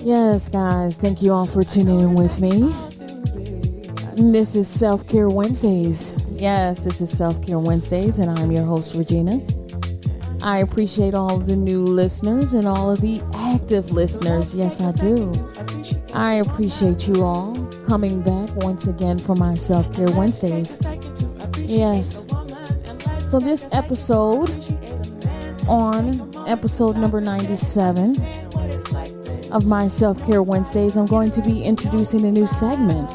Yes, guys, thank you all for tuning in with me. This is Self-Care Wednesdays. Yes, this is Self-Care Wednesdays, and I'm your host, Regina. I appreciate all of the new listeners and all of the active listeners. Yes, I do. I appreciate you all coming back once again for my Self-Care Wednesdays. Yes. So this episode, on episode number 97 of my Self-Care Wednesdays, I'm going to be introducing a new segment.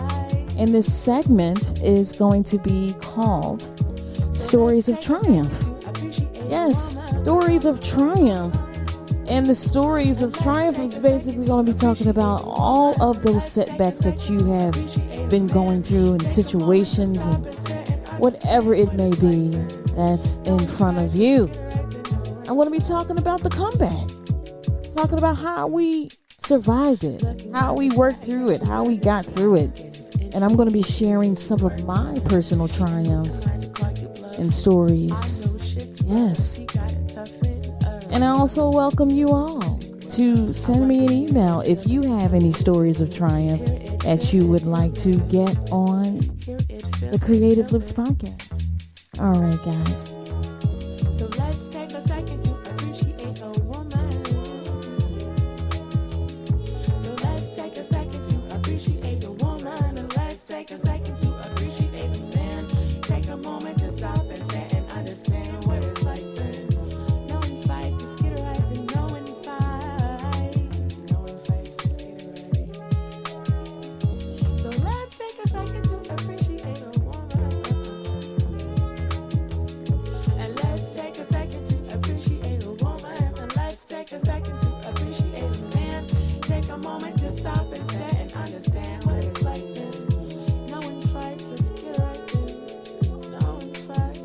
And this segment is going to be called Stories of Triumph. Yes, Stories of Triumph. And the Stories of Triumph is basically going to be talking about all of those setbacks that you have been going through and situations and whatever it may be that's in front of you. I'm going to be talking about the comeback. Talking about how we survived it, how we worked through it, how we got through it. And I'm going to be sharing some of my personal triumphs and stories. Yes. And I also welcome you all to send me an email if you have any stories of triumph that you would like to get on the Creative Lips Podcast. All right, guys. So let's take a second to appreciate a woman. So let's take a second to appreciate a woman. And let's take a second to appreciate a man. Take a moment to stop and stand and understand what it's like. Take a second to appreciate a man. Take a moment to stop and stare and understand what it's like then. No one fights, let's get right then. No one fights.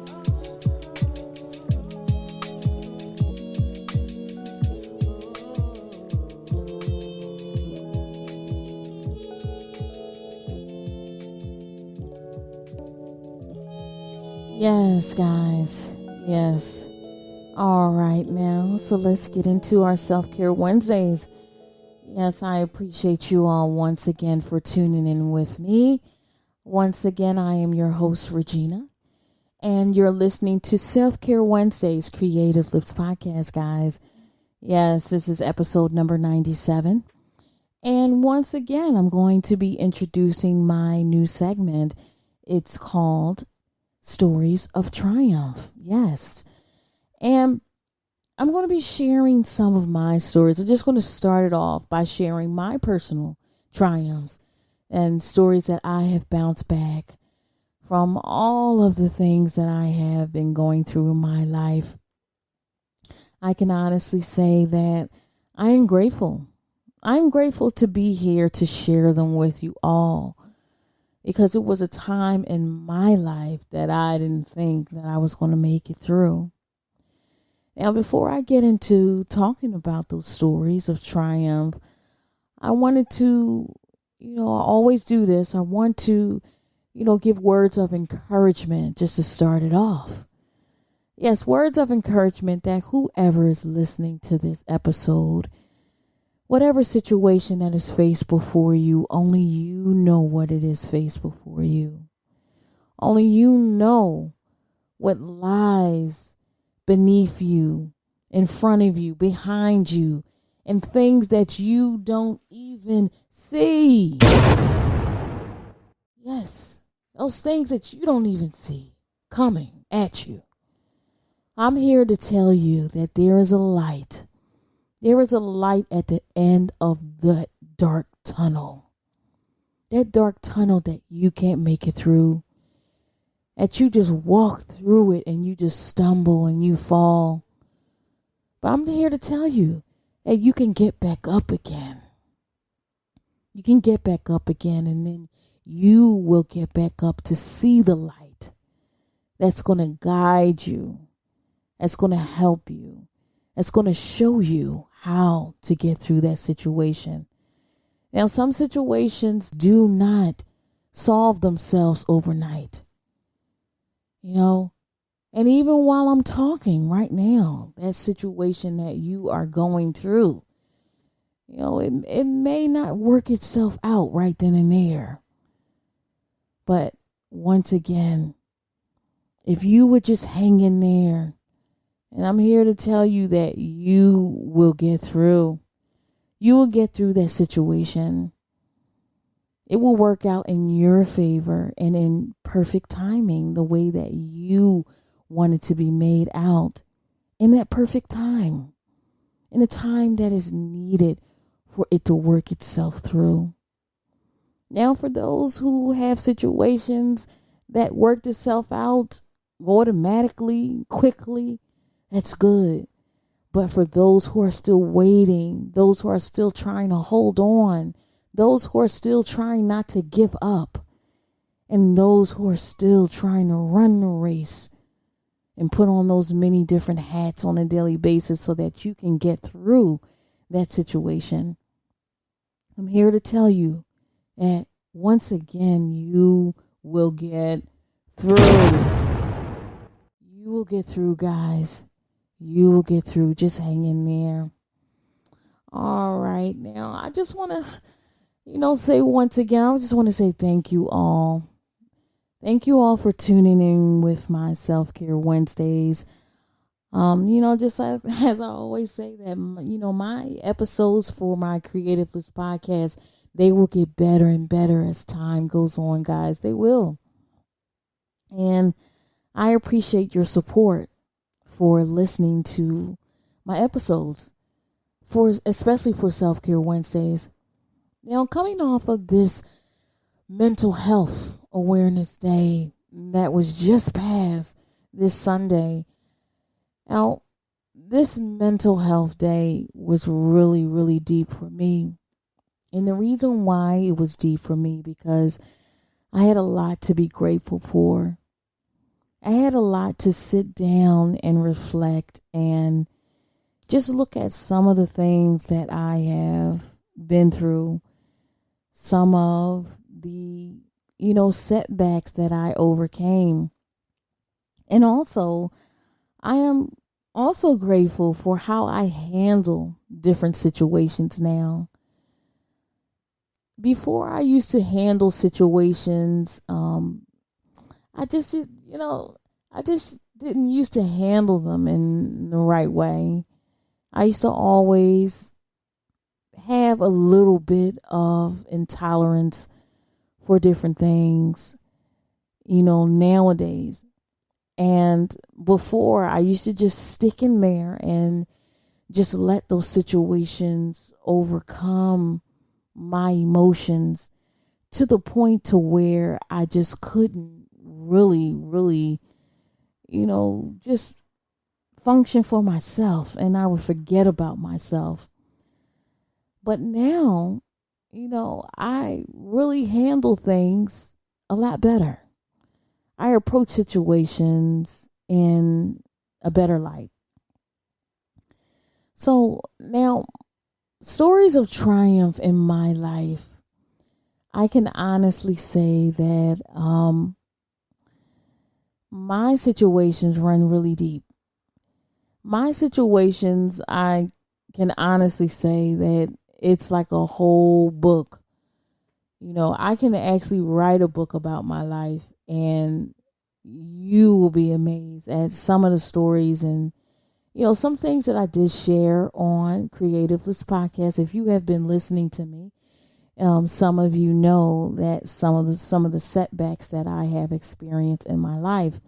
Yes, guys. Yes. All right now, so let's get into our Self-Care Wednesdays. Yes, I appreciate you all once again for tuning in with me. Once again, I am your host, Regina, and you're listening to Self-Care Wednesdays, Creative Lips Podcast, guys. Yes, this is episode number 97. And once again, I'm going to be introducing my new segment. It's called Stories of Triumph. Yes. And I'm going to be sharing some of my stories. I'm just going to start it off by sharing my personal triumphs and stories that I have bounced back from all of the things that I have been going through in my life. I can honestly say that I am grateful. I'm grateful to be here to share them with you all, because it was a time in my life that I didn't think that I was going to make it through. Now, before I get into talking about those stories of triumph, I wanted to, I always do this. I want to, give words of encouragement just to start it off. Yes, words of encouragement that whoever is listening to this episode, whatever situation that is faced before you, only you know what it is faced before you. Only you know what lies beneath you, in front of you, behind you, and things that you don't even see. Yes, those things that you don't even see coming at you. I'm here to tell you that there is a light. There is a light at the end of that dark tunnel. That dark tunnel that you can't make it through. That you just walk through it and you just stumble and you fall. But I'm here to tell you that you can get back up again. You can get back up again, and then you will get back up to see the light that's going to guide you, that's going to help you, that's going to show you how to get through that situation. Now, some situations do not solve themselves overnight. And even while I'm talking right now, that situation that you are going through, it may not work itself out right then and there. But once again, if you would just hang in there, and I'm here to tell you that you will get through. You will get through that situation. It will work out in your favor and in perfect timing, the way that you want it to be made out, in that perfect time, in a time that is needed for it to work itself through. Now, for those who have situations that worked itself out automatically, quickly, that's good. But for those who are still waiting, those who are still trying to hold on, those who are still trying not to give up, and those who are still trying to run the race and put on those many different hats on a daily basis so that you can get through that situation, I'm here to tell you that once again, you will get through. You will get through, guys. You will get through. Just hang in there. All right. Now, I just want to, say once again, I just want to say thank you all. Thank you all for tuning in with my Self-Care Wednesdays. Just as I always say that, my episodes for my Creative Lips podcast, they will get better and better as time goes on, guys. They will. And I appreciate your support for listening to my episodes, especially for Self-Care Wednesdays. Now, coming off of this Mental Health Awareness Day that was just passed this Sunday. Now, this Mental Health Day was really, really deep for me. And the reason why it was deep for me, because I had a lot to be grateful for. I had a lot to sit down and reflect and just look at some of the things that I have been through, some of the, setbacks that I overcame. And also, I am also grateful for how I handle different situations now. Before, I used to handle situations, I just didn't used to handle them in the right way. I used to always have a little bit of intolerance for different things, nowadays. And before, I used to just stick in there and just let those situations overcome my emotions to the point to where I just couldn't really, just function for myself, and I would forget about myself. But now, I really handle things a lot better. I approach situations in a better light. So now, stories of triumph in my life, I can honestly say that my situations run really deep. My situations, I can honestly say that it's like a whole book. I can actually write a book about my life, and you will be amazed at some of the stories and, some things that I did share on Creative Lips Podcast. If you have been listening to me, some of you know that some of the setbacks that I have experienced in my life.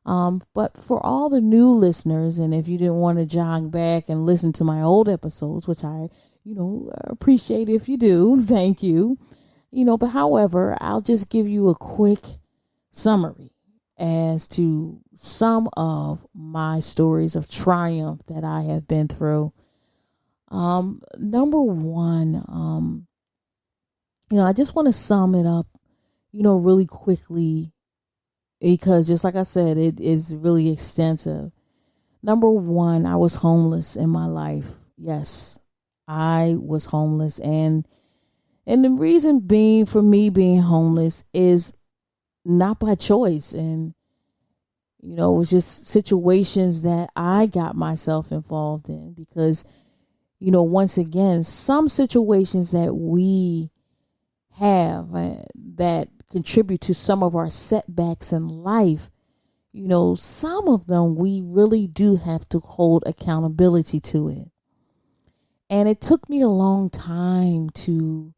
But for all the new listeners, and if you didn't want to jog back and listen to my old episodes, which I, appreciate if you do, thank you. But however, I'll just give you a quick summary as to some of my stories of triumph that I have been through. Number one, I just want to sum it up, really quickly, because just like I said, it is really extensive. Number one, I was homeless in my life. Yes, I was homeless. And the reason being for me being homeless is not by choice. And It was just situations that I got myself involved in because, once again, some situations that we have that contribute to some of our setbacks in life, some of them we really do have to hold accountability to it. And it took me a long time to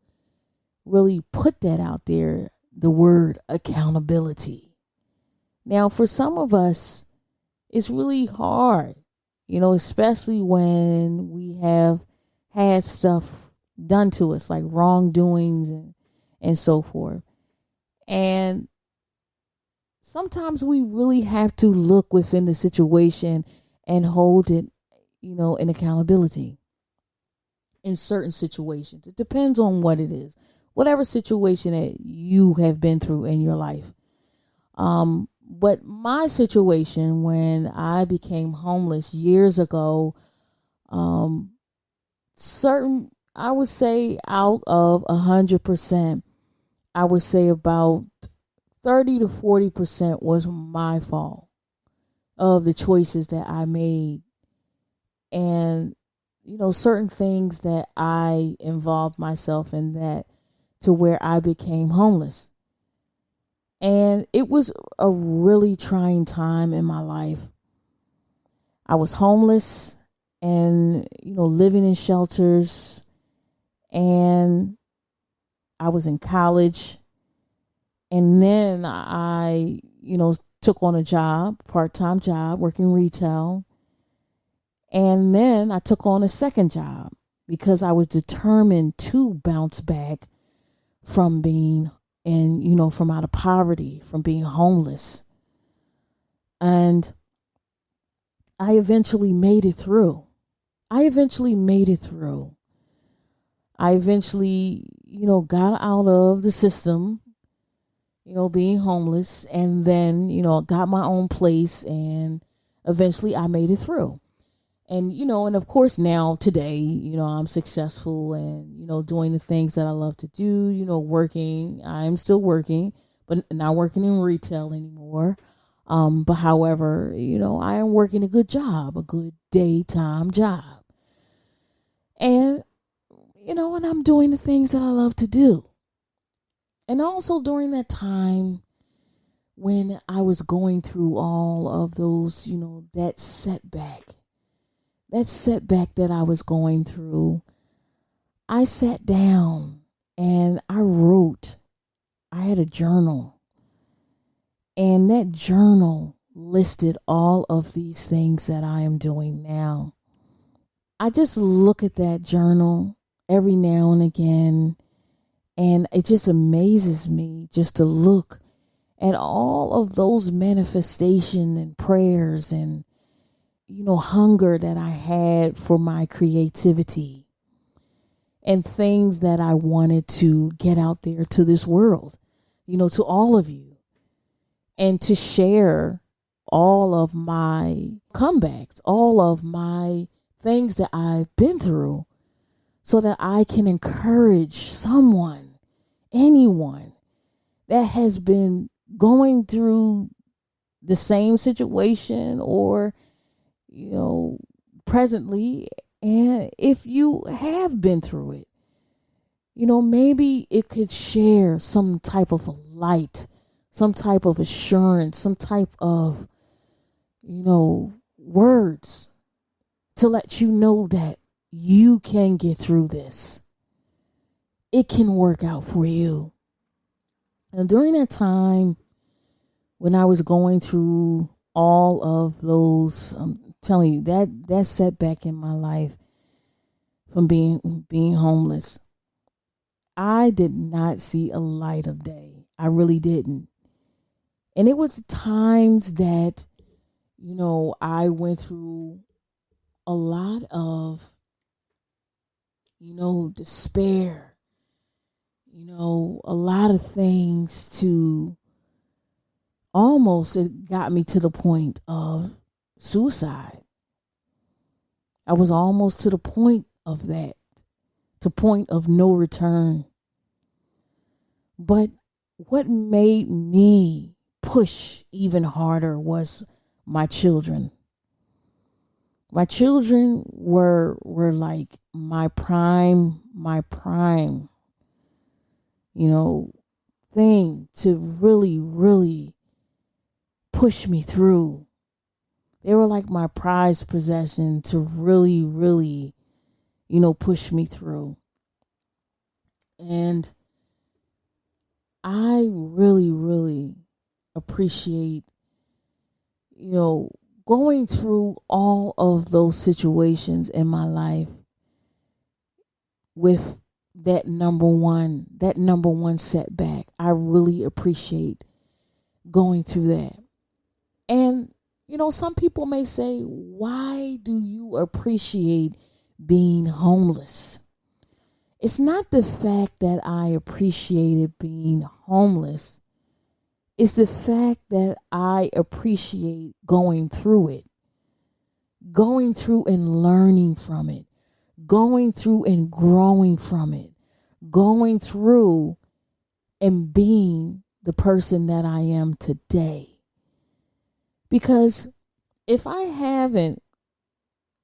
really put that out there, the word accountability. Now, for some of us, it's really hard, especially when we have had stuff done to us, like wrongdoings and so forth. And sometimes we really have to look within the situation and hold it, in accountability in certain situations. It depends on what it is, whatever situation that you have been through in your life. But my situation when I became homeless years ago, I would say out of 100%, I would say about 30 to 40% was my fault of the choices that I made. And, certain things that I involved myself in that to where I became homeless. And it was a really trying time in my life. I was homeless and, living in shelters, and I was in college. And then I, took on a job, part-time job, working retail. And then I took on a second job because I was determined to bounce back from being from out of poverty, from being homeless. And I eventually made it through. I eventually, got out of the system, being homeless, and then, got my own place, and eventually I made it through. And, and of course now today, I'm successful and, doing the things that I love to do, working. I'm still working, but not working in retail anymore. But however, I am working a good job, a good daytime job. And, and I'm doing the things that I love to do. And also during that time when I was going through all of those, that setback that I was going through, I sat down and I wrote. I had a journal, and that journal listed all of these things that I am doing now. I just look at that journal every now and again, and it just amazes me just to look at all of those manifestations and prayers and hunger that I had for my creativity and things that I wanted to get out there to this world, to all of you, and to share all of my comebacks, all of my things that I've been through, so that I can encourage someone, anyone that has been going through the same situation or presently. And if you have been through it, maybe it could share some type of a light, some type of assurance, some type of, words to let you know that you can get through this. It can work out for you. And during that time when I was going through all of those, telling you that setback in my life from being homeless, I did not see a light of day. I really didn't. And it was times that, I went through a lot of, despair, a lot of things to almost, it got me to the point of suicide. I was almost to the point of that, to point of no return. But what made me push even harder was my children. My children were like my prime, thing to really, really push me through. They were like my prized possession to really, really, push me through. And I really, really appreciate, going through all of those situations in my life with that number one setback. I really appreciate going through that. And, some people may say, why do you appreciate being homeless? It's not the fact that I appreciated being homeless. It's the fact that I appreciate going through it, going through and learning from it, going through and growing from it, going through and being the person that I am today. Because if I haven't,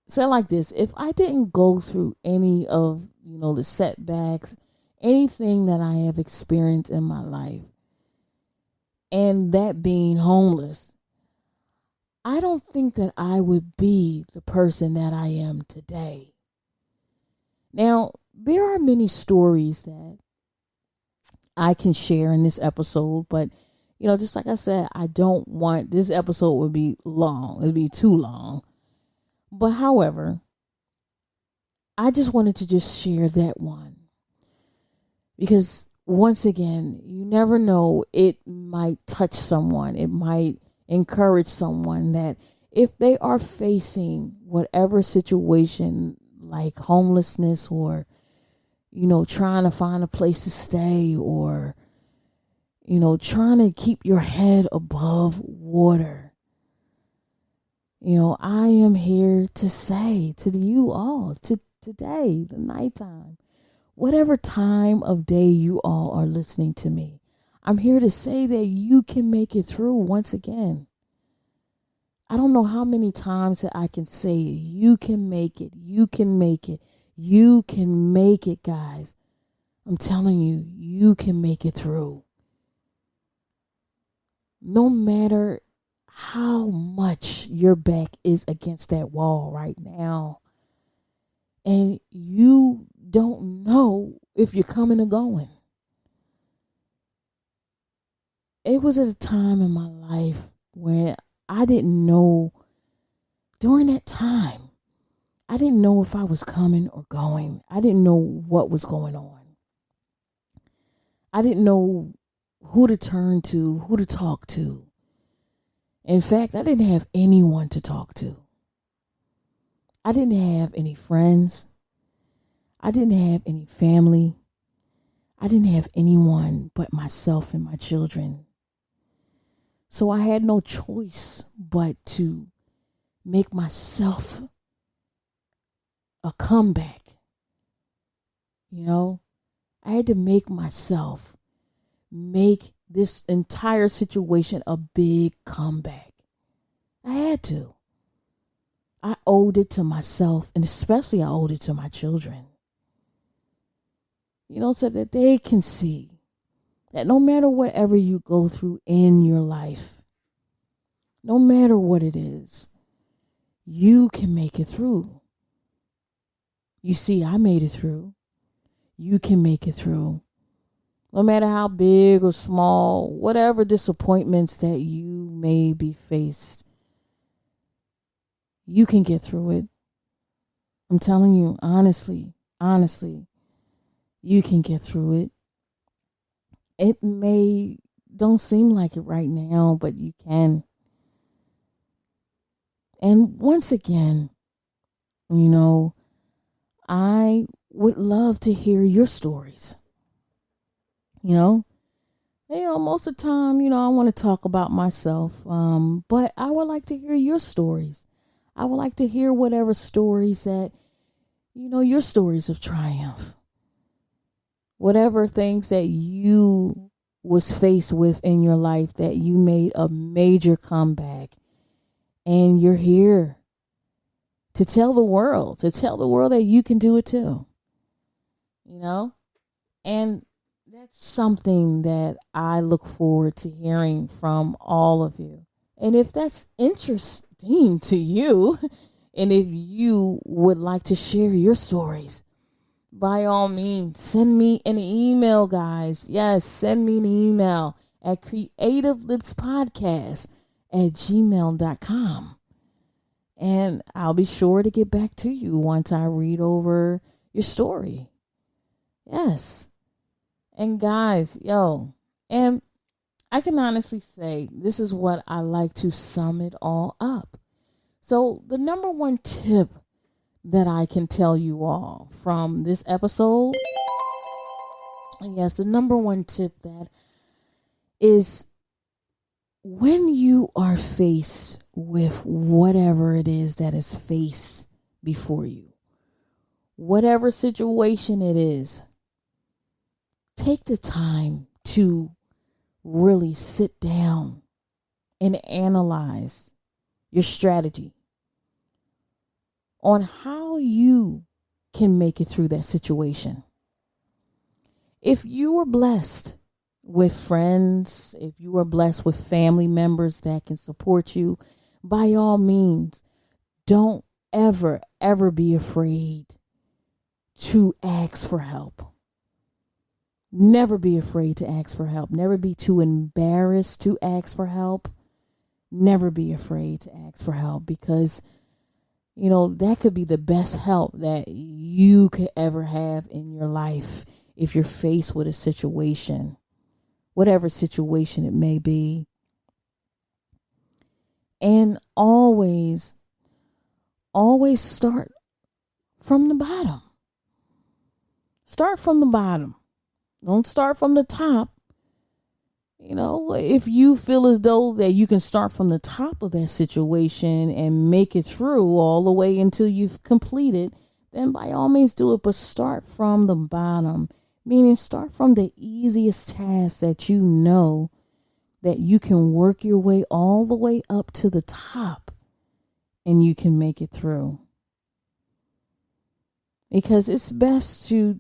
say like this, if I didn't go through any of, the setbacks, anything that I have experienced in my life, and that being homeless, I don't think that I would be the person that I am today. Now, there are many stories that I can share in this episode, but just like I said, I don't want this episode would be long. It'd be too long. But however, I just wanted to just share that one. Because once again, you never know, it might touch someone. It might encourage someone that if they are facing whatever situation like homelessness or, trying to find a place to stay or, trying to keep your head above water. I am here to say to you all, today, the nighttime, whatever time of day you all are listening to me, I'm here to say that you can make it through once again. I don't know how many times that I can say it. You can make it. You can make it. You can make it, guys. I'm telling you, you can make it through. No matter how much your back is against that wall right now, and you don't know if you're coming or going. It was at a time in my life when I didn't know, during that time, I didn't know if I was coming or going. I didn't know what was going on. I didn't know who to turn to, who to talk to. In fact, I didn't have anyone to talk to. I didn't have any friends. I didn't have any family. I didn't have anyone but myself and my children. So I had no choice but to make myself a comeback. I had to make myself make this entire situation a big comeback. I had to. I owed it to myself, and especially I owed it to my children. So that they can see that no matter whatever you go through in your life, no matter what it is, you can make it through. You see, I made it through. You can make it through. No matter how big or small, whatever disappointments that you may be faced, you can get through it. I'm telling you, honestly, you can get through it. It don't seem like it right now, but you can. And once again, I would love to hear your stories. Most of the time, I want to talk about myself, but I would like to hear your stories. I would like to hear whatever stories that, your stories of triumph. Whatever things that you was faced with in your life that you made a major comeback, and you're here to tell the world that you can do it too. You know? And that's something that I look forward to hearing from all of you. And if that's interesting to you, and if you would like to share your stories, by all means, send me an email, guys. Yes, send me an email at CreativeLipsPodcast@gmail.com. And I'll be sure to get back to you once I read over your story. Yes. And guys, and I can honestly say this is what I like to sum it all up. So the number one tip that I can tell you all from this episode, yes, the number one tip that is, when you are faced with whatever it is that is faced before you, whatever situation it is, take the time to really sit down and analyze your strategy on how you can make it through that situation. If you were blessed with friends, if you are blessed with family members that can support you, by all means, don't ever be afraid to ask for help. Never be afraid to ask for help. Never be too embarrassed to ask for help. Never be afraid to ask for help, because that could be the best help that you could ever have in your life if you're faced with a situation, whatever situation it may be. And always start from the bottom. Start from the bottom. Don't start from the top. If you feel as though that you can start from the top of that situation and make it through all the way until you've completed, then by all means do it. But start from the bottom, meaning start from the easiest task that you know that you can work your way all the way up to the top and you can make it through. Because it's best to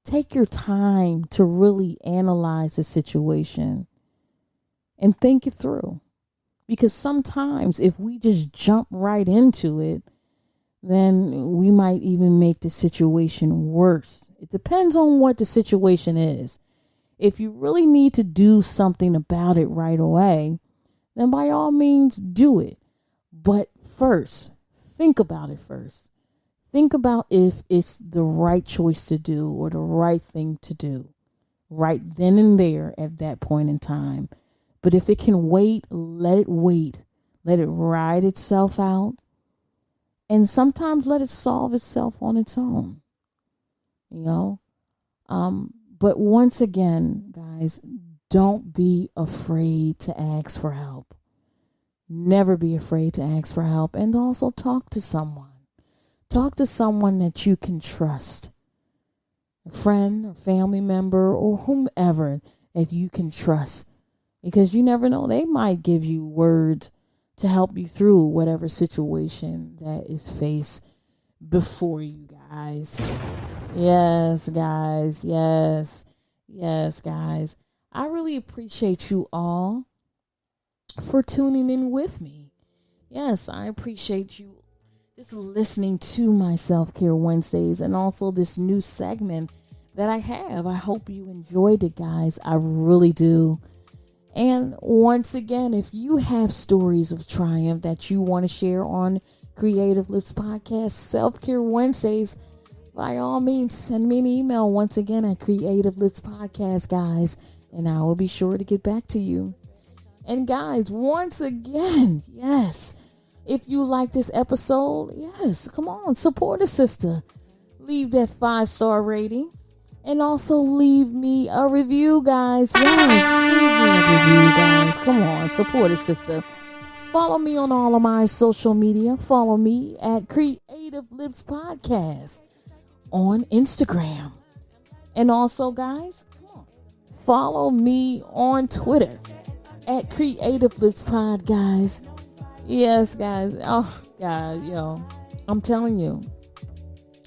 take your time to really analyze the situation and think it through. Because sometimes if we just jump right into it, then we might even make the situation worse. It depends on what the situation is. If you really need to do something about it right away, then by all means do it. But first, think about it first. Think about if it's the right choice to do or the right thing to do right then and there at that point in time. But if it can wait, let it wait. Let it ride itself out. And sometimes let it solve itself on its own. But once again, guys, don't be afraid to ask for help. Never be afraid to ask for help. And also talk to someone. Talk to someone that you can trust. A friend, a family member, or whomever that you can trust. Because you never know, they might give you words to help you through whatever situation that is faced before you, guys. Yes, guys. Yes, guys. I really appreciate you all for tuning in with me. Yes, I appreciate you just listening to my Self-Care Wednesdays and also this new segment that I have. I hope you enjoyed it, guys. I really do. And once again, if you have stories of triumph that you want to share on Creative Lips Podcast Self-Care Wednesdays, by all means, send me an email once again at Creative Lips Podcast, guys, and I will be sure to get back to you. And guys, once again, yes, if you like this episode, yes, come on, support a sister. Leave that 5-star rating. And also leave me a review, guys. Yes, leave me a review, guys. Come on, support a sister. Follow me on all of my social media. Follow me at Creative Lips Podcast on Instagram. And also, guys, come on, follow me on Twitter at CreativeLipsPod, guys. Yes, guys. Oh, God, yo. I'm telling you,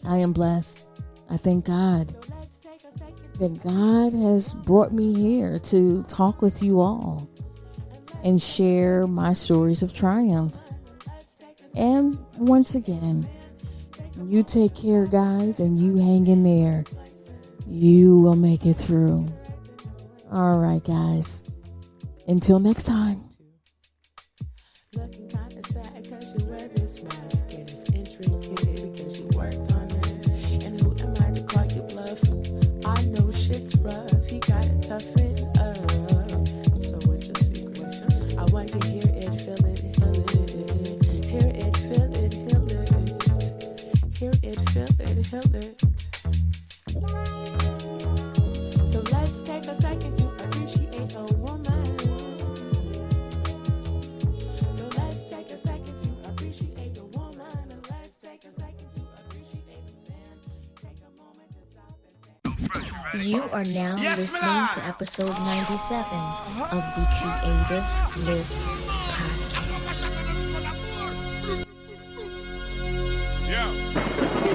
I am blessed. I thank God that God has brought me here to talk with you all and share my stories of triumph. And once again, you take care, guys, and you hang in there. You will make it through. All right, guys. Until next time. Looking kinda sad cause you wear this mask and it's intricate because you worked on it. And who am I to call you bluff? I know shit's rough, you gotta toughen up. So what's your secret? I want to hear it, feel it, heal it. Hear it, feel it, heal it. Hear it, feel it, heal it. So let's take a second to appreciate a woman. So let's take a second to appreciate a woman. And let's take a second to appreciate a man. Take a moment to stop and say, You are now listening to episode 97 of the Creative Lips Podcast. Yeah.